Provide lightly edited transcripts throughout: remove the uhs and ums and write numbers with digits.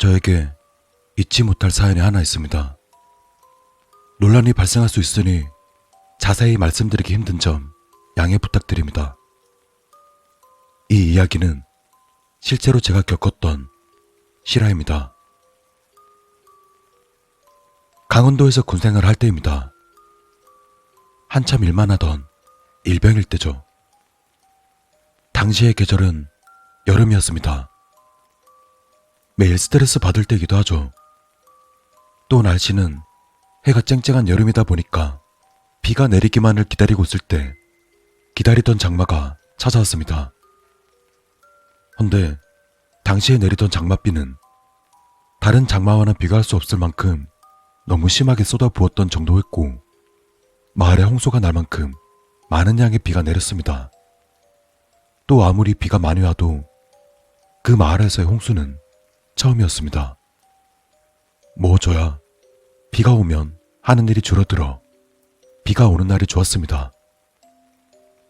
저에게 잊지 못할 사연이 하나 있습니다. 논란이 발생할 수 있으니 자세히 말씀드리기 힘든 점 양해 부탁드립니다. 이 이야기는 실제로 제가 겪었던 실화입니다. 강원도에서 군생활을 할 때입니다. 한참 일만 하던 일병일 때죠. 당시의 계절은 여름이었습니다. 매일 스트레스 받을 때이기도 하죠. 또 날씨는 해가 쨍쨍한 여름이다 보니까 비가 내리기만을 기다리고 있을 때 기다리던 장마가 찾아왔습니다. 헌데 당시에 내리던 장맛비는 다른 장마와는 비교할 수 없을 만큼 너무 심하게 쏟아부었던 정도였고 마을에 홍수가 날 만큼 많은 양의 비가 내렸습니다. 또 아무리 비가 많이 와도 그 마을에서의 홍수는 처음이었습니다. 뭐어쩌야 비가 오면 하는 일이 줄어들어 비가 오는 날이 좋았습니다.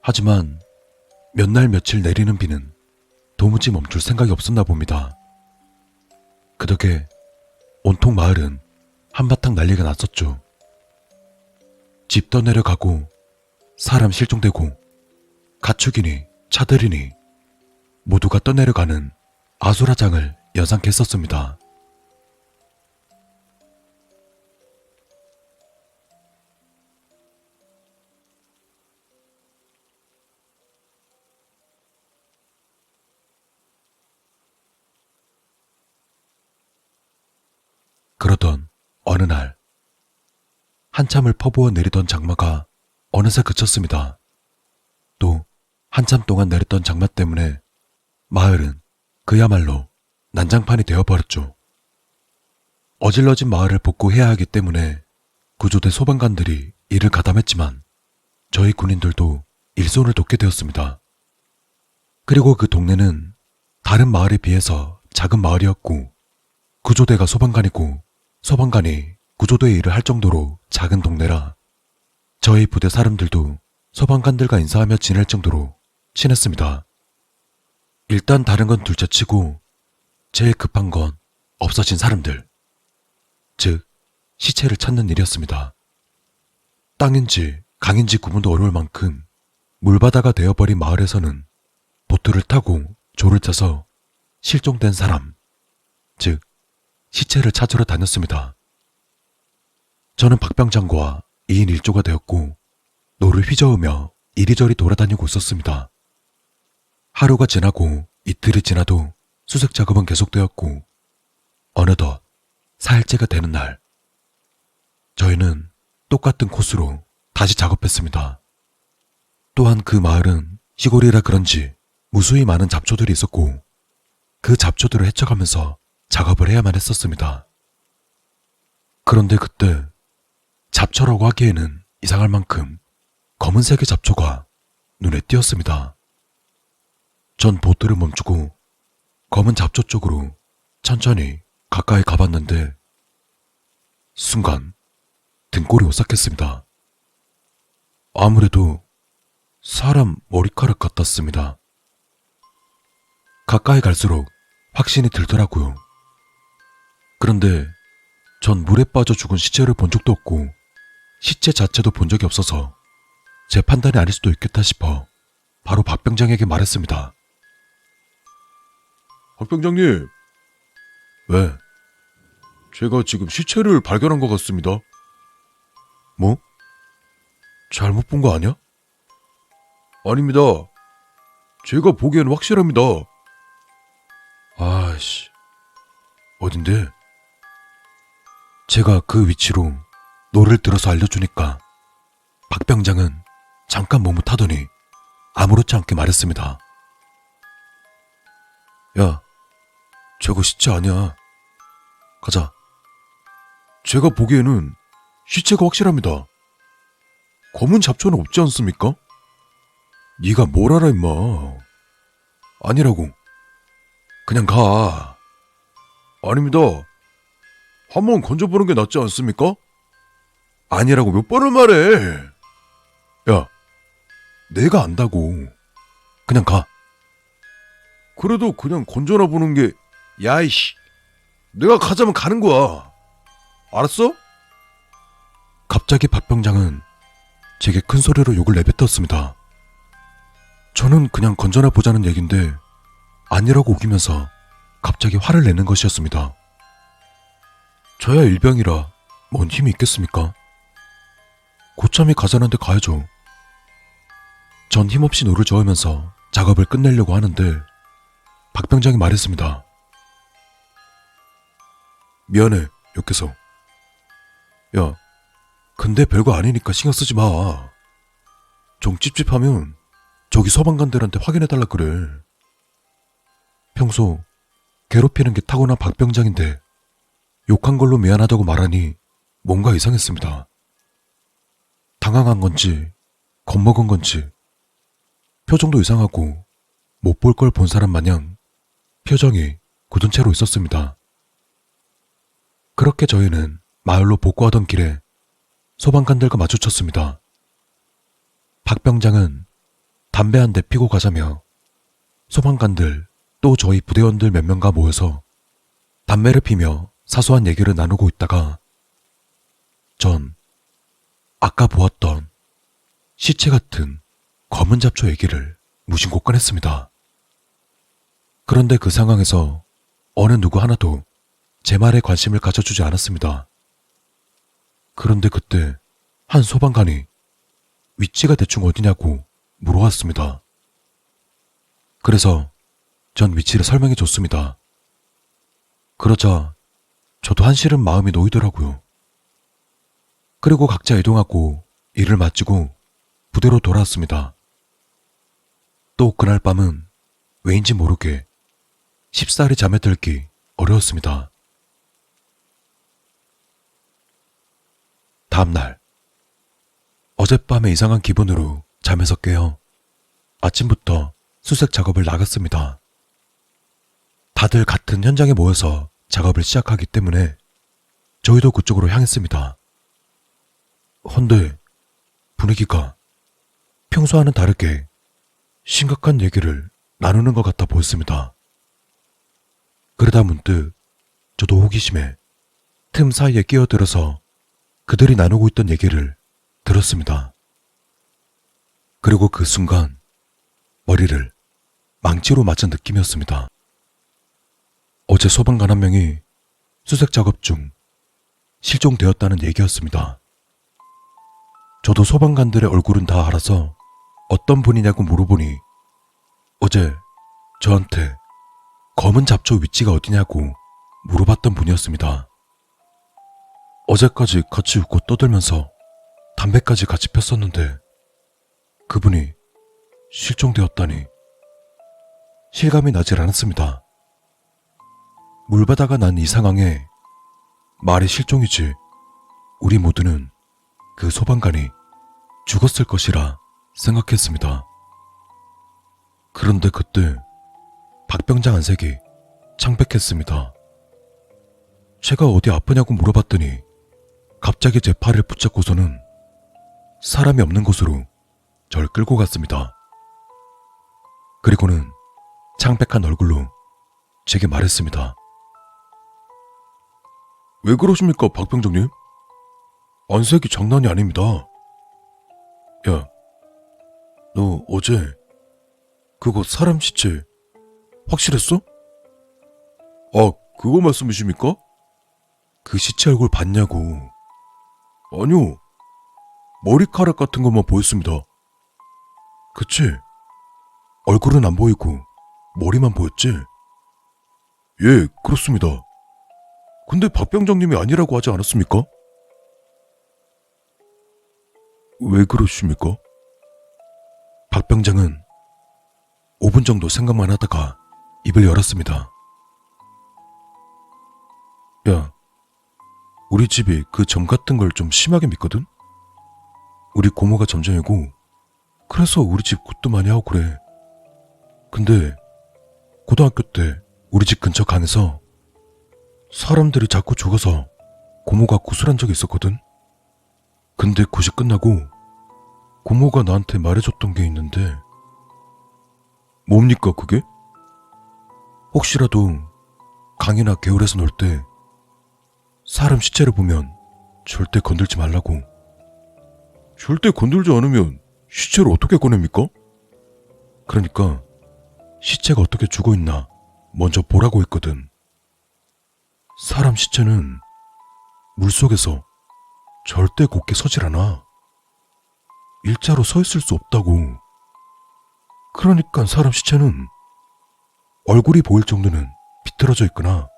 하지만 몇 날 며칠 내리는 비는 도무지 멈출 생각이 없었나 봅니다. 그 덕에 온통 마을은 한바탕 난리가 났었죠. 집 떠내려가고 사람 실종되고 가축이니 차들이니 모두가 떠내려가는 아수라장을 연상케 했었습니다. 그러던 어느 날 한참을 퍼부어 내리던 장마가 어느새 그쳤습니다. 또 한참 동안 내렸던 장마 때문에 마을은 그야말로 난장판이 되어버렸죠. 어질러진 마을을 복구해야 하기 때문에 구조대 소방관들이 일을 가담했지만 저희 군인들도 일손을 돕게 되었습니다. 그리고 그 동네는 다른 마을에 비해서 작은 마을이었고 구조대가 소방관이고 소방관이 구조대의 일을 할 정도로 작은 동네라 저희 부대 사람들도 소방관들과 인사하며 지낼 정도로 친했습니다. 일단 다른 건 둘째치고 제일 급한 건 없어진 사람들, 즉 시체를 찾는 일이었습니다. 땅인지 강인지 구분도 어려울 만큼 물바다가 되어버린 마을에서는 보트를 타고 조를 짜서 실종된 사람, 즉 시체를 찾으러 다녔습니다. 저는 박병장과 2인 1조가 되었고 노를 휘저으며 이리저리 돌아다니고 있었습니다. 하루가 지나고 이틀이 지나도 수색 작업은 계속되었고 어느덧 4일째가 되는 날 저희는 똑같은 코스로 다시 작업했습니다. 또한 그 마을은 시골이라 그런지 무수히 많은 잡초들이 있었고 그 잡초들을 헤쳐가면서 작업을 해야만 했었습니다. 그런데 그때 잡초라고 하기에는 이상할 만큼 검은색의 잡초가 눈에 띄었습니다. 전 보트를 멈추고 검은 잡초 쪽으로 천천히 가까이 가봤는데 순간 등골이 오싹했습니다. 아무래도 사람 머리카락 같았습니다. 가까이 갈수록 확신이 들더라고요. 그런데 전 물에 빠져 죽은 시체를 본 적도 없고 시체 자체도 본 적이 없어서 제 판단이 아닐 수도 있겠다 싶어 바로 박병장에게 말했습니다. 박병장님, 왜? 제가 지금 시체를 발견한 것 같습니다. 뭐? 잘못 본 거 아니야? 아닙니다. 제가 보기엔 확실합니다. 아이씨, 어딘데? 제가 그 위치로 노를 들어서 알려주니까 박병장은 잠깐 머뭇하더니 아무렇지 않게 말했습니다. 야, 저거 시체 아니야. 가자. 제가 보기에는 시체가 확실합니다. 검은 잡초는 없지 않습니까? 네가 뭘 알아 임마. 아니라고. 그냥 가. 아닙니다. 한번 건져보는 게 낫지 않습니까? 아니라고 몇 번을 말해. 야, 내가 안다고. 그냥 가. 그래도 그냥 건져나 보는 게, 야이씨. 내가 가자면 가는 거야. 알았어? 갑자기 박 병장은 제게 큰 소리로 욕을 내뱉었습니다. 저는 그냥 건져나 보자는 얘긴데 아니라고 우기면서 갑자기 화를 내는 것이었습니다. 저야 일병이라 뭔 힘이 있겠습니까? 고참이 가자는데 가야죠. 전 힘없이 노를 저으면서 작업을 끝내려고 하는데 박 병장이 말했습니다. 미안해, 욕해서. 야, 근데 별거 아니니까 신경 쓰지 마. 좀 찝찝하면 저기 서방관들한테 확인해달라 그래. 평소 괴롭히는 게 타고난 박 병장인데 욕한 걸로 미안하다고 말하니 뭔가 이상했습니다. 당황한 건지 겁먹은 건지 표정도 이상하고 못 볼 걸 본 사람 마냥 표정이 굳은 채로 있었습니다. 그렇게 저희는 마을로 복구하던 길에 소방관들과 마주쳤습니다. 박 병장은 담배 한 대 피고 가자며 소방관들 또 저희 부대원들 몇 명과 모여서 담배를 피며 사소한 얘기를 나누고 있다가 전 아까 보았던 시체 같은 검은 잡초 얘기를 무심코 꺼냈습니다. 그런데 그 상황에서 어느 누구 하나도 제 말에 관심을 가져주지 않았습니다. 그런데 그때 한 소방관이 위치가 대충 어디냐고 물어왔습니다. 그래서 전 위치를 설명해 줬습니다. 그러자 저도 한시름 마음이 놓이더라고요. 그리고 각자 이동하고 일을 마치고 부대로 돌아왔습니다. 또 그날 밤은 왜인지 모르게 쉽사리 잠에 들기 어려웠습니다. 다음날 어젯밤에 이상한 기분으로 잠에서 깨어 아침부터 수색 작업을 나갔습니다. 다들 같은 현장에 모여서 작업을 시작하기 때문에 저희도 그쪽으로 향했습니다. 헌데 분위기가 평소와는 다르게 심각한 얘기를 나누는 것 같아 보였습니다. 그러다 문득 저도 호기심에 틈 사이에 끼어들어서 그들이 나누고 있던 얘기를 들었습니다. 그리고 그 순간 머리를 망치로 맞은 느낌이었습니다. 어제 소방관 한 명이 수색 작업 중 실종되었다는 얘기였습니다. 저도 소방관들의 얼굴은 다 알아서 어떤 분이냐고 물어보니 어제 저한테 검은 잡초 위치가 어디냐고 물어봤던 분이었습니다. 어제까지 같이 웃고 떠들면서 담배까지 같이 폈었는데 그분이 실종되었다니 실감이 나질 않았습니다. 물바다가 난 이 상황에 말이 실종이지 우리 모두는 그 소방관이 죽었을 것이라 생각했습니다. 그런데 그때 박 병장 안색이 창백했습니다. 제가 어디 아프냐고 물어봤더니 갑자기 제 팔을 붙잡고서는 사람이 없는 곳으로 절 끌고 갔습니다. 그리고는 창백한 얼굴로 제게 말했습니다. 왜 그러십니까, 박 병장님? 안색이 장난이 아닙니다. 야, 너 어제 그거 사람 시체 확실했어? 아, 그거 말씀이십니까? 그 시체 얼굴 봤냐고. 아니요. 머리카락 같은 것만 보였습니다. 그치? 얼굴은 안 보이고 머리만 보였지? 예, 그렇습니다. 근데 박 병장님이 아니라고 하지 않았습니까? 왜 그러십니까? 박 병장은 5분 정도 생각만 하다가 입을 열었습니다. 야, 우리 집이 그 점 같은 걸 좀 심하게 믿거든? 우리 고모가 점쟁이고 그래서 우리 집 굿도 많이 하고 그래. 근데 고등학교 때 우리 집 근처 강에서 사람들이 자꾸 죽어서 고모가 구술한 적이 있었거든. 근데 굿이 끝나고 고모가 나한테 말해줬던 게 있는데 뭡니까, 그게? 혹시라도 강이나 개울에서 놀 때 사람 시체를 보면 절대 건들지 말라고. 절대 건들지 않으면 시체를 어떻게 꺼냅니까? 그러니까 시체가 어떻게 죽어있나 먼저 보라고 했거든. 사람 시체는 물속에서 절대 곧게 서질 않아. 일자로 서 있을 수 없다고. 그러니까 사람 시체는 얼굴이 보일 정도는 비틀어져 있거나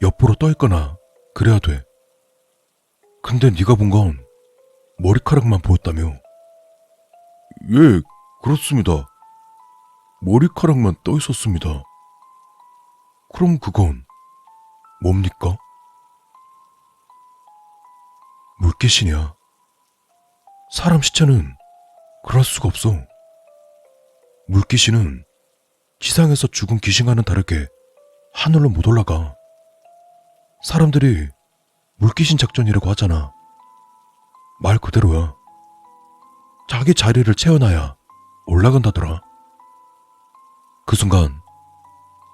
옆으로 떠 있거나 그래야 돼. 근데 네가 본 건 머리카락만 보였다며. 예, 그렇습니다. 머리카락만 떠 있었습니다. 그럼 그건 뭡니까? 물귀신이야. 사람 시체는 그럴 수가 없어. 물귀신은 지상에서 죽은 귀신과는 다르게 하늘로 못 올라가. 사람들이 물귀신 작전이라고 하잖아. 말 그대로야. 자기 자리를 채워놔야 올라간다더라. 그 순간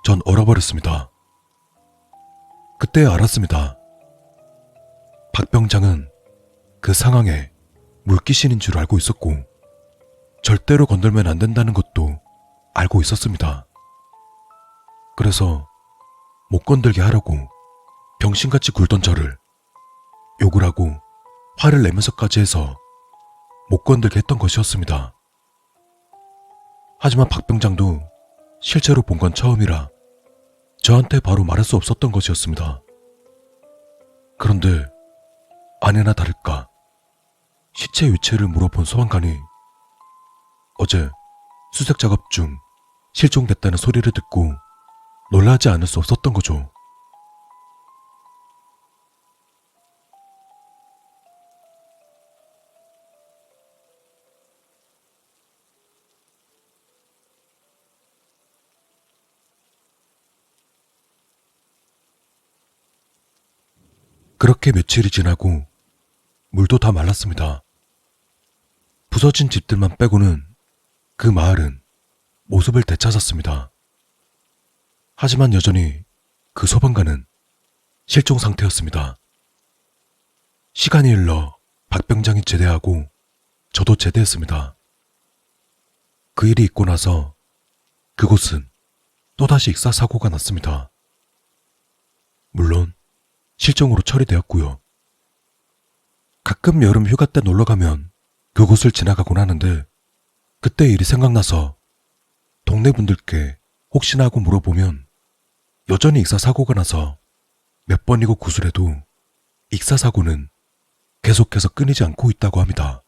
전 얼어버렸습니다. 그때 알았습니다. 박병장은 그 상황에 물귀신인 줄 알고 있었고 절대로 건들면 안 된다는 것도 알고 있었습니다. 그래서 못 건들게 하려고 병신같이 굴던 저를 욕을 하고 화를 내면서까지 해서 못 건들게 했던 것이었습니다. 하지만 박병장도 실제로 본 건 처음이라 저한테 바로 말할 수 없었던 것이었습니다. 그런데 아니나 다를까 시체 위치를 물어본 소방관이 어제 수색 작업 중 실종됐다는 소리를 듣고 놀라지 않을 수 없었던 거죠. 그렇게 며칠이 지나고 물도 다 말랐습니다. 부서진 집들만 빼고는 그 마을은 모습을 되찾았습니다. 하지만 여전히 그 소방관은 실종 상태였습니다. 시간이 흘러 박병장이 제대하고 저도 제대했습니다. 그 일이 있고 나서 그곳은 또다시 익사 사고가 났습니다. 물론 실종으로 처리되었고요. 가끔 여름 휴가 때 놀러가면 그곳을 지나가곤 하는데 그때 일이 생각나서 동네 분들께 혹시나 하고 물어보면 여전히 익사 사고가 나서 몇 번이고 구술해도 익사 사고는 계속해서 끊이지 않고 있다고 합니다.